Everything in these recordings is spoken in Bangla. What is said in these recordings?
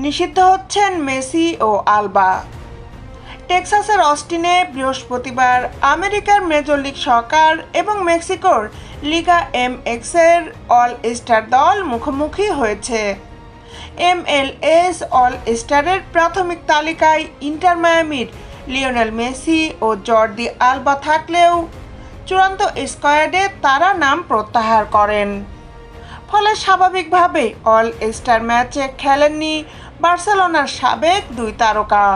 নিষিদ্ধ হচ্ছেন মেসি ও আলবা। টেক্সাসের অস্টিনে বৃহস্পতিবার আমেরিকার মেজর লিগ সকার এবং মেক্সিকোর লিগা এমএক্স এর অল স্টার দল মুখোমুখি হয়েছে। MLS অল স্টারের প্রাথমিক তালিকায় ইন্টার মায়ামির লিওনেল মেসি ও জর্দি আলবা থাকলেও চূড়ান্ত স্কোয়াডে তারা নাম প্রত্যাহার করেন। ফলে স্বাভাবিকভাবেই অল স্টার ম্যাচে খেলেননি বার্সেলোনার সাবেক দুই তারকা।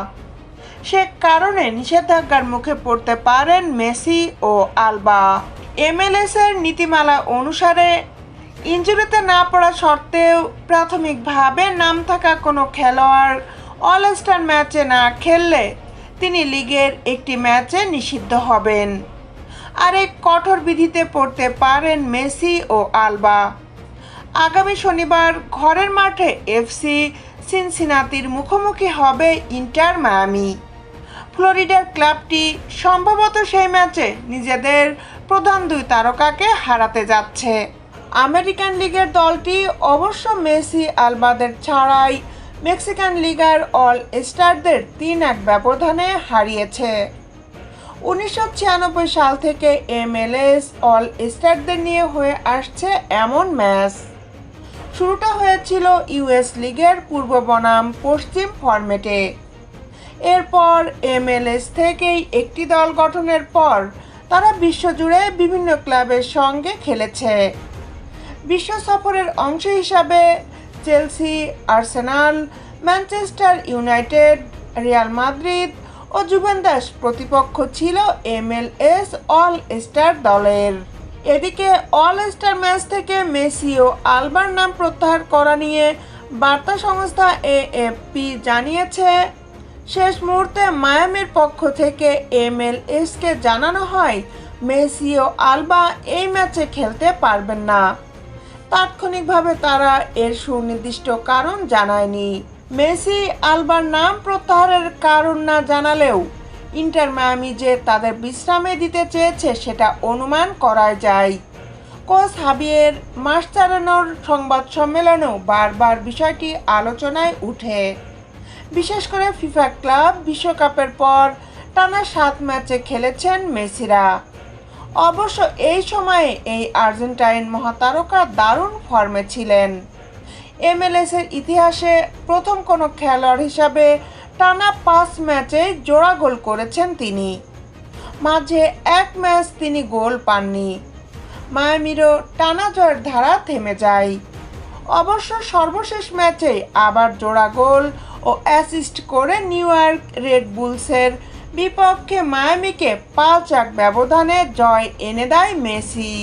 সে কারণে নিষেধাজ্ঞার মুখে পড়তে পারেন মেসি ও আলবা। MLS এর নীতিমালা অনুসারে ইনজুরিতে না পড়া সত্ত্বেও প্রাথমিকভাবে নাম থাকা কোনো খেলোয়াড় অল স্টার ম্যাচে না খেললে তিনি লিগের একটি ম্যাচে নিষিদ্ধ হবেন। আর এই কঠোর বিধিতে পড়তে পারেন মেসি ও আলবা। আগামী শনিবার ঘরের মাঠে এফসি সিনসিনাতির মুখোমুখি হবে ইন্টার মায়ামি। ফ্লোরিডার ক্লাবটি সম্ভবত সেই ম্যাচে নিজেদের প্রধান দুই তারকাকে হারাতে যাচ্ছে। আমেরিকান লিগের দলটি অবশ্য মেসি আলবাদের ছাড়াই মেক্সিকান লিগার অল স্টারদের 3-1 ব্যবধানে হারিয়েছে। 1996 সাল থেকে MLS অল স্টারদের নিয়ে হয়ে আসছে এমন ম্যাচ। শুরুটা হয়েছিল ইউএস লিগের পূর্ব বনাম পশ্চিম ফরম্যাটে। এরপর MLS থেকেই একটি দল গঠনের পর তারা বিশ্বজুড়ে বিভিন্ন ক্লাবের সঙ্গে খেলেছে। বিশ্ব সফরের অংশ হিসাবে Chelsea, Arsenal, Manchester United, Real Madrid ও জুভেন্টাস প্রতিপক্ষ ছিল MLS অল স্টার দলের। এদিকে অল স্টার ম্যাচ থেকে মেসি ও আলবার নাম প্রত্যাহার করা নিয়ে বার্তা সংস্থা AFP জানিয়েছে, শেষ মুহূর্তে মায়ামির পক্ষ থেকে MLS-কে জানানো হয় মেসি ও আলবা এই ম্যাচে খেলতে পারবেন না। তাৎক্ষণিকভাবে তারা এর সুনির্দিষ্ট কারণ জানায়নি। মেসি আলবার নাম প্রত্যাহারের কারণ না জানালেও ইন্টার মায়ামি যে তাদের বিশ্রামে দিতে চেয়েছে সেটা অনুমান করা যায়। কোচ হাবিয়ের মাসচারানোর সংবাদ সম্মেলনেও বারবার বিষয়টি আলোচনায় উঠে। বিশেষ করে ফিফা ক্লাব বিশ্বকাপের পর টানা 7 ম্যাচে খেলেছেন মেসিরা। অবশ্য এই সময়ে এই আর্জেন্টাইন মহাতারকা দারুণ ফর্মে ছিলেন। MLS-এর ইতিহাসে প্রথম কোনো খেলোয়াড় হিসাবে টানা 5 ম্যাচে জোড়া গোল করেছেন তিনি। মাঝে এক ম্যাচ তিনি গোল পাননি। মায়ামিরও টানা জয়ের ধারা থেমে যায়। অবশ্য সর্বশেষ ম্যাচে আবার জোড়া গোল ও অ্যাসিস্ট করে নিউ ইয়র্ক রেড বুলসের বিপক্ষে মায়ামিকে 5-1 ব্যবধানে জয় এনে দেয় মেসি।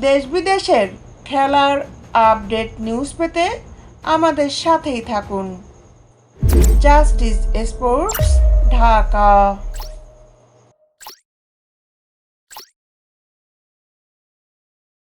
দেশ বিদেশের খেলার আপডেট নিউজ পেতে আমাদের সাথেই থাকুন। Justice sports, Dhaka.